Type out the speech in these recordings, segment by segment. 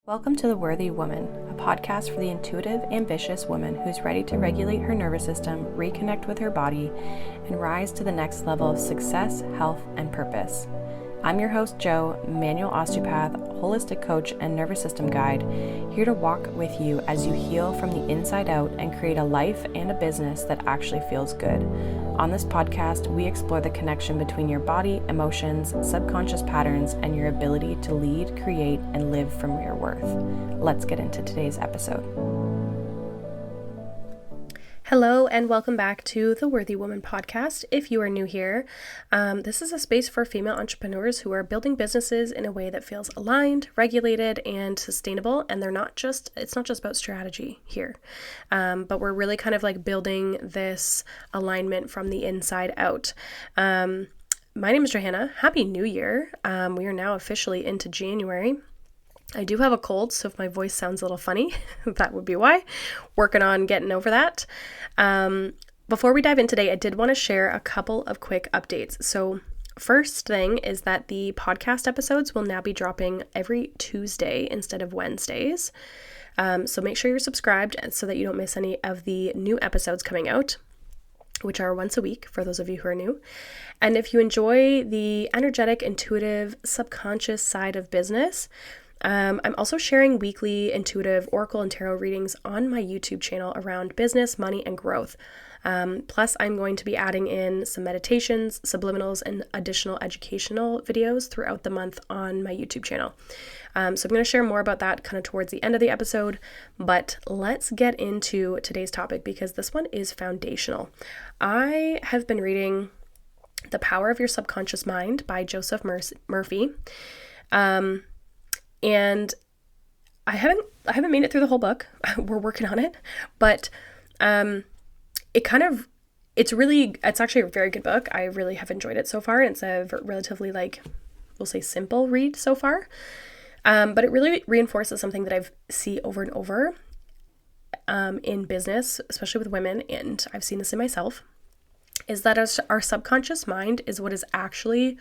Welcome to The Worthy Woman, a podcast for the intuitive, ambitious woman who's ready to regulate her nervous system, reconnect with her body, and rise to the next level of success, health, and purpose. I'm your host, Jo, manual osteopath, holistic coach, and nervous system guide, here to walk with you as you heal from the inside out and create a life and a business that actually feels good. On this podcast, we explore the connection between your body, emotions, subconscious patterns, and your ability to lead, create, and live from your worth. Let's get into today's episode. Hello and welcome back to the Worthy Woman podcast. If you are new here, this is a space for female entrepreneurs who are building businesses in a way that feels aligned, regulated, and sustainable. And it's not just about strategy here, but we're really kind of like building this alignment from the inside out. My name is Johanna. Happy New Year. We are now officially into January. I do have a cold, so if my voice sounds a little funny, that would be why. Working on getting over that. Before we dive in today, I did want to share a couple of quick updates. So first thing is that the podcast episodes will now be dropping every Tuesday instead of Wednesdays. So make sure you're subscribed so that you don't miss any of the new episodes coming out, which are once a week for those of you who are new. And if you enjoy the energetic, intuitive, subconscious side of business, I'm also sharing weekly intuitive oracle and tarot readings on my YouTube channel around business, money, and growth. Plus, I'm going to be adding in some meditations, subliminals, and additional educational videos throughout the month on my YouTube channel. So I'm going to share more about that kind of towards the end of the episode, but let's get into today's topic because this one is foundational. I have been reading The Power of Your Subconscious Mind by Joseph Murphy. And I haven't made it through the whole book. We're working on it, but it's actually a very good book. I really have enjoyed it so far. It's a relatively we'll say simple read so far. But it really reinforces something that I see over and over in business, especially with women, and I've seen this in myself, is that our subconscious mind is what is actually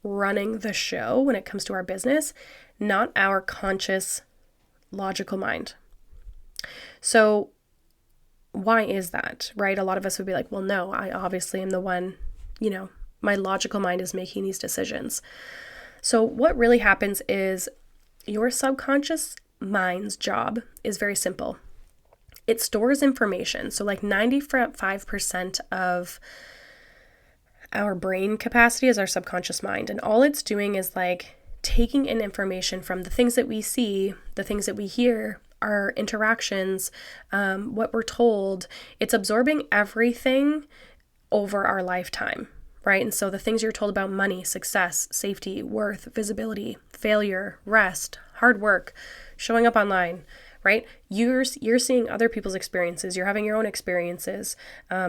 running the show when it comes to our business, not our conscious logical mind. So why is that, right? A lot of us would be like, well, no, I obviously am the one, my logical mind is making these decisions. So what really happens is your subconscious mind's job is very simple. It stores information. So 95% of our brain capacity is our subconscious mind. And all it's doing is taking in information from the things that we see, the things that we hear, our interactions, what we're told. It's absorbing everything over our lifetime, right? And so the things you're told about money, success, safety, worth, visibility, failure, rest, hard work, showing up online, right? You're seeing other people's experiences. You're having your own experiences.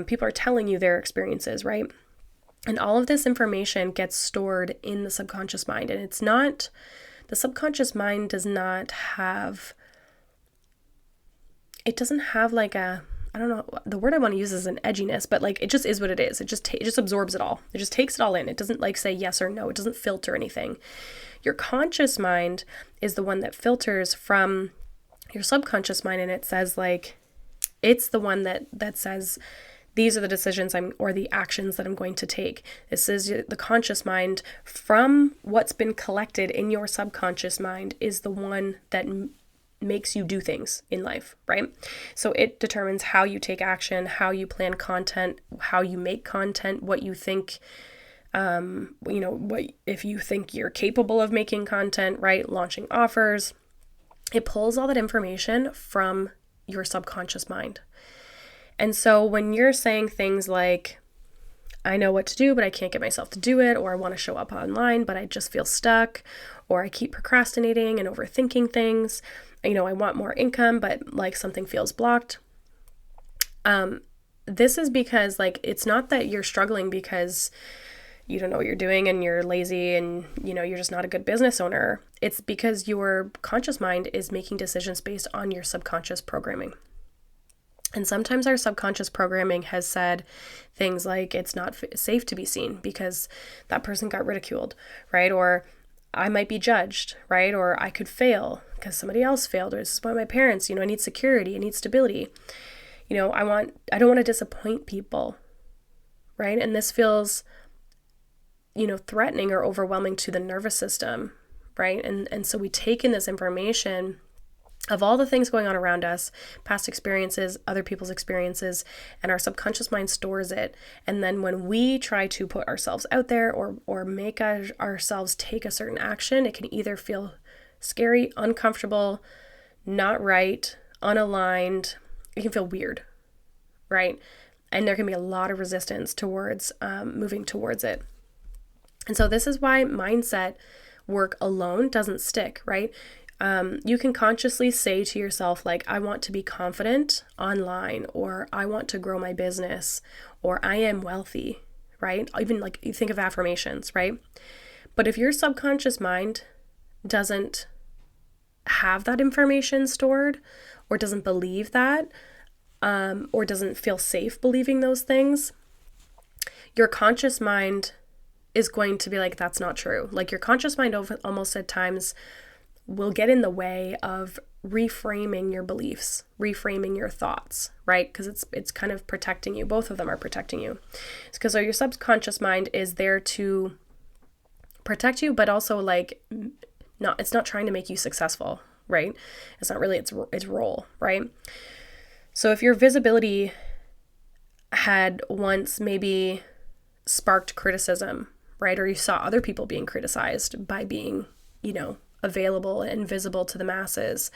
People are telling you their experiences, right? And all of this information gets stored in the subconscious mind. And the subconscious mind doesn't have I don't know, the word I want to use is an edginess, but it just is what it is. It just absorbs it all. It just takes it all in. It doesn't say yes or no. It doesn't filter anything. Your conscious mind is the one that filters from your subconscious mind. And it says it's the one that says, these are the decisions or the actions that I'm going to take. This is the conscious mind from what's been collected in your subconscious mind is the one that makes you do things in life, right? So it determines how you take action, how you plan content, how you make content, what you think, if you think you're capable of making content, right? Launching offers. It pulls all that information from your subconscious mind. And so when you're saying things like, I know what to do, but I can't get myself to do it, or I want to show up online, but I just feel stuck, or I keep procrastinating and overthinking things, I want more income, but something feels blocked. This is because it's not that you're struggling because you don't know what you're doing and you're lazy and, you're just not a good business owner. It's because your conscious mind is making decisions based on your subconscious programming. And sometimes our subconscious programming has said things like it's not safe to be seen because that person got ridiculed, right? Or I might be judged, right? Or I could fail because somebody else failed, or this is why my parents, I need security, I need stability. I don't want to disappoint people, right? And this feels, threatening or overwhelming to the nervous system, right? And so we take in this information of all the things going on around us, past experiences, other people's experiences, and our subconscious mind stores it. And then when we try to put ourselves out there or make ourselves take a certain action, it can either feel scary, uncomfortable, not right, unaligned. It can feel weird, right? And there can be a lot of resistance towards moving towards it. And so this is why mindset work alone doesn't stick, right? You can consciously say to yourself, like, I want to be confident online, or I want to grow my business, or I am wealthy, right? Even like you think of affirmations, right? But if your subconscious mind doesn't have that information stored, or doesn't believe that, or doesn't feel safe believing those things, your conscious mind is going to be like, that's not true. Like your conscious mind almost at times will get in the way of reframing your beliefs, reframing your thoughts, right? Because it's kind of protecting you. Both of them are protecting you. It's because your subconscious mind is there to protect you, but also like it's not trying to make you successful, right? It's not really its role, right? So if your visibility had once maybe sparked criticism, right? Or you saw other people being criticized by being, available and visible to the masses.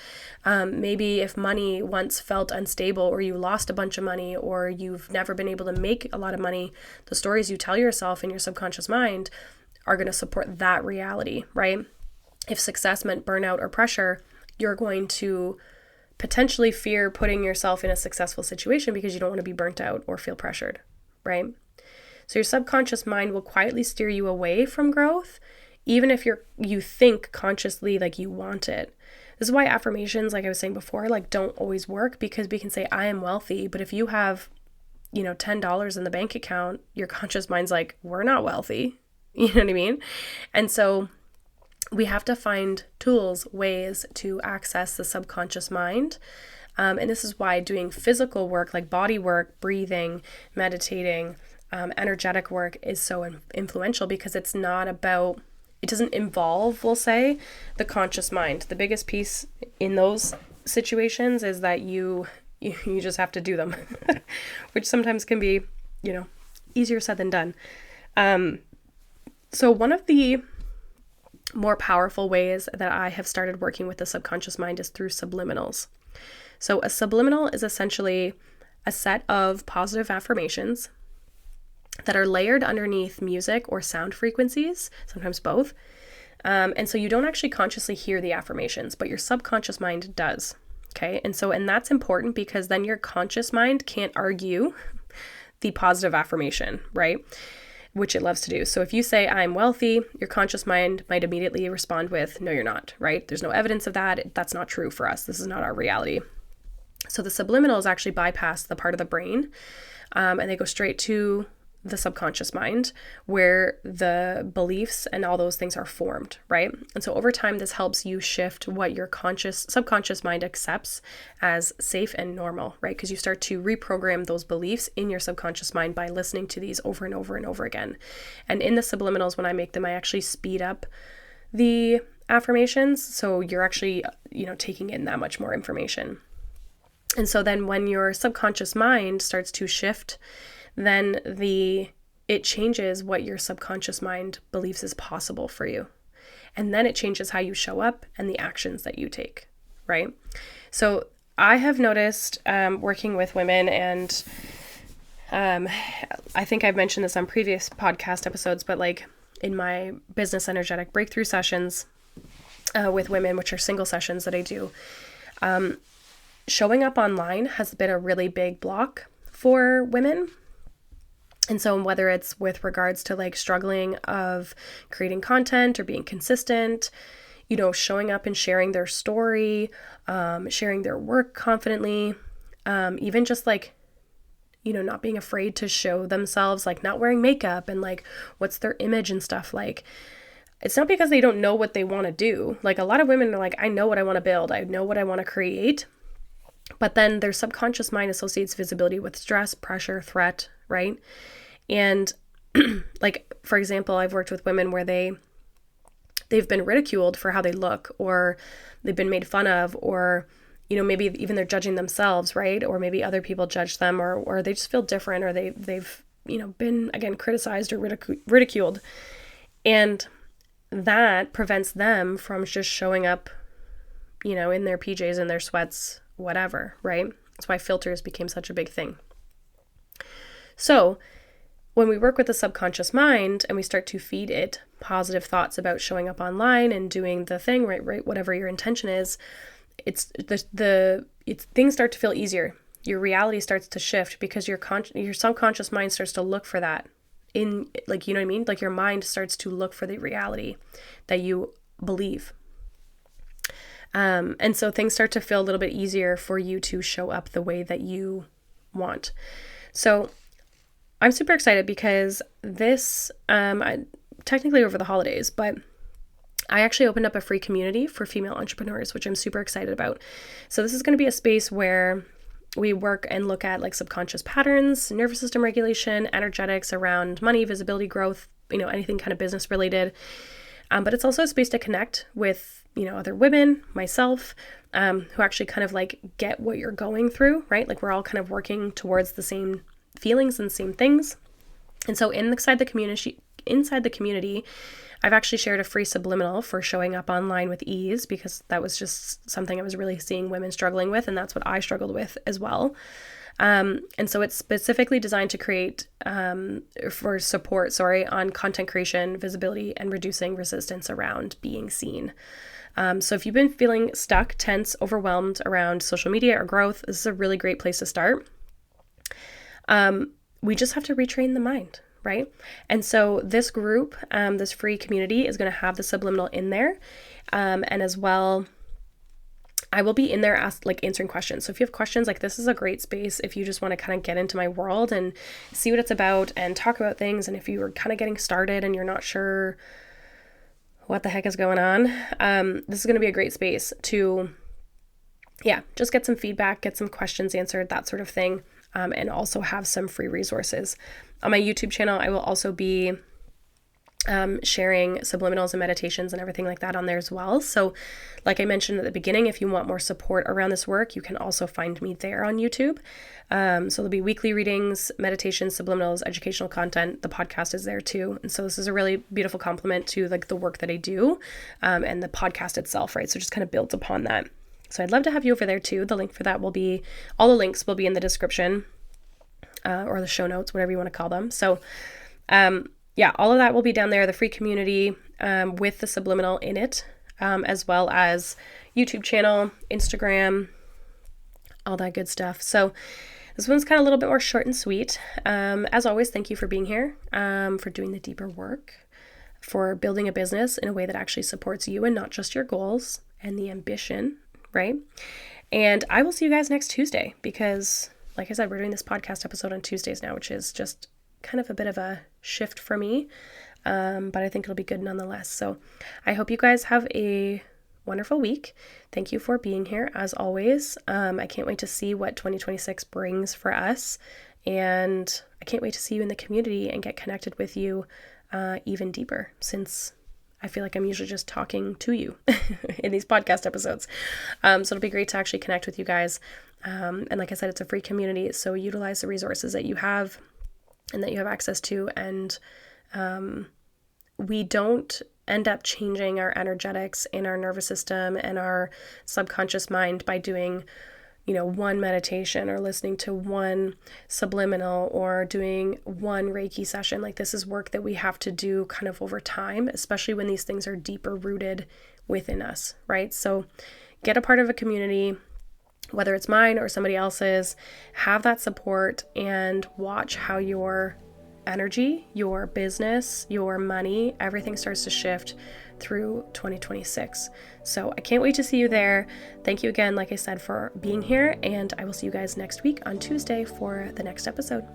Maybe if money once felt unstable, or you lost a bunch of money, or you've never been able to make a lot of money, the stories you tell yourself in your subconscious mind are going to support that reality, right? If success meant burnout or pressure, you're going to potentially fear putting yourself in a successful situation because you don't want to be burnt out or feel pressured, right? So your subconscious mind will quietly steer you away from growth, even if you think consciously like you want it. This is why affirmations, like I was saying before, like don't always work, because we can say I am wealthy, but if you have, $10 in the bank account, your conscious mind's like, we're not wealthy. You know what I mean? And so we have to find tools, ways to access the subconscious mind. And this is why doing physical work like body work, breathing, meditating, energetic work is so influential, because it doesn't involve, we'll say, the conscious mind. The biggest piece in those situations is that you just have to do them, which sometimes can be, easier said than done. So one of the more powerful ways that I have started working with the subconscious mind is through subliminals. So a subliminal is essentially a set of positive affirmations that are layered underneath music or sound frequencies, sometimes both. And so you don't actually consciously hear the affirmations, but your subconscious mind does. Okay. And that's important, because then your conscious mind can't argue the positive affirmation, right? Which it loves to do. So if you say, I'm wealthy, your conscious mind might immediately respond with, no, you're not, right? There's no evidence of that. That's not true for us. This is not our reality. So the subliminals actually bypass the part of the brain, and they go straight to the subconscious mind, where the beliefs and all those things are formed, right? And so over time, this helps you shift what your subconscious mind accepts as safe and normal, right? Because you start to reprogram those beliefs in your subconscious mind by listening to these over and over and over again. And in the subliminals, when I make them, I actually speed up the affirmations. So you're actually, taking in that much more information. And so then when your subconscious mind starts to shift, then it changes what your subconscious mind believes is possible for you. And then it changes how you show up and the actions that you take, right? So I have noticed working with women, and I think I've mentioned this on previous podcast episodes, but like in my business energetic breakthrough sessions with women, which are single sessions that I do, showing up online has been a really big block for women. And so whether it's with regards to like struggling of creating content or being consistent, showing up and sharing their story, sharing their work confidently, even just like, not being afraid to show themselves, like not wearing makeup and like what's their image and stuff, like it's not because they don't know what they want to do. Like a lot of women are like, I know what I want to build. I know what I want to create. But then their subconscious mind associates visibility with stress, pressure, threat, right? And like, for example, I've worked with women where they've been ridiculed for how they look, or they've been made fun of, or, you know, maybe even they're judging themselves, right? Or maybe other people judge them, or they just feel different, or they've, you know, been, again, criticized or ridiculed. And that prevents them from just showing up, you know, in their PJs, in their sweats, whatever, right? That's why filters became such a big thing. So when we work with the subconscious mind and we start to feed it positive thoughts about showing up online and doing the thing, right, whatever your intention is, things start to feel easier. Your reality starts to shift because your subconscious mind starts to look for that in, like, you know what I mean? Like your mind starts to look for the reality that you believe. And so things start to feel a little bit easier for you to show up the way that you want. So I'm super excited because this, technically over the holidays, but I actually opened up a free community for female entrepreneurs, which I'm super excited about. So this is going to be a space where we work and look at like subconscious patterns, nervous system regulation, energetics around money, visibility, growth, you know, anything kind of business related. But it's also a space to connect with, you know, other women, myself, who actually kind of like get what you're going through, right? Like we're all kind of working towards the same feelings and same things. And so inside the community, I've actually shared a free subliminal for showing up online with ease, because that was just something I was really seeing women struggling with, and that's what I struggled with as well. And so it's specifically designed to create for support on content creation, visibility, and reducing resistance around being seen. So if you've been feeling stuck, tense, overwhelmed around social media or growth, this is a really great place to start. We just have to retrain the mind, right? And so this group, this free community, is going to have the subliminal in there. And as well, I will be in there answering questions. So if you have questions, like this is a great space if you just want to kind of get into my world and see what it's about and talk about things. And if you were kind of getting started and you're not sure what the heck is going on, this is going to be a great space to, just get some feedback, get some questions answered, that sort of thing. And also have some free resources. On my YouTube channel, I will also be sharing subliminals and meditations and everything like that on there as well. So like I mentioned at the beginning, if you want more support around this work, you can also find me there on YouTube. So there'll be weekly readings, meditations, subliminals, educational content. The podcast is there too. And so this is a really beautiful complement to like the work that I do and the podcast itself, right? So just kind of builds upon that. So I'd love to have you over there too. The link for that all the links will be in the description or the show notes, whatever you want to call them. So all of that will be down there, the free community with the subliminal in it, as well as YouTube channel, Instagram, all that good stuff. So this one's kind of a little bit more short and sweet. As always, thank you for being here, for doing the deeper work, for building a business in a way that actually supports you and not just your goals and the ambition, right? And I will see you guys next Tuesday because, like I said, we're doing this podcast episode on Tuesdays now, which is just kind of a bit of a shift for me, but I think it'll be good nonetheless. So I hope you guys have a wonderful week. Thank you for being here as always. I can't wait to see what 2026 brings for us, and I can't wait to see you in the community and get connected with you even deeper, since I feel like I'm usually just talking to you in these podcast episodes. So it'll be great to actually connect with you guys. And like I said, it's a free community, so utilize the resources that you have and that you have access to. And we don't end up changing our energetics in our nervous system and our subconscious mind by doing, one meditation or listening to one subliminal or doing one Reiki session. Like, this is work that we have to do kind of over time, especially when these things are deeper rooted within us, right? So get a part of a community, whether it's mine or somebody else's, have that support and watch how your energy, your business, your money, everything starts to shift through 2026. So I can't wait to see you there. Thank you again, like I said, for being here, and I will see you guys next week on Tuesday for the next episode.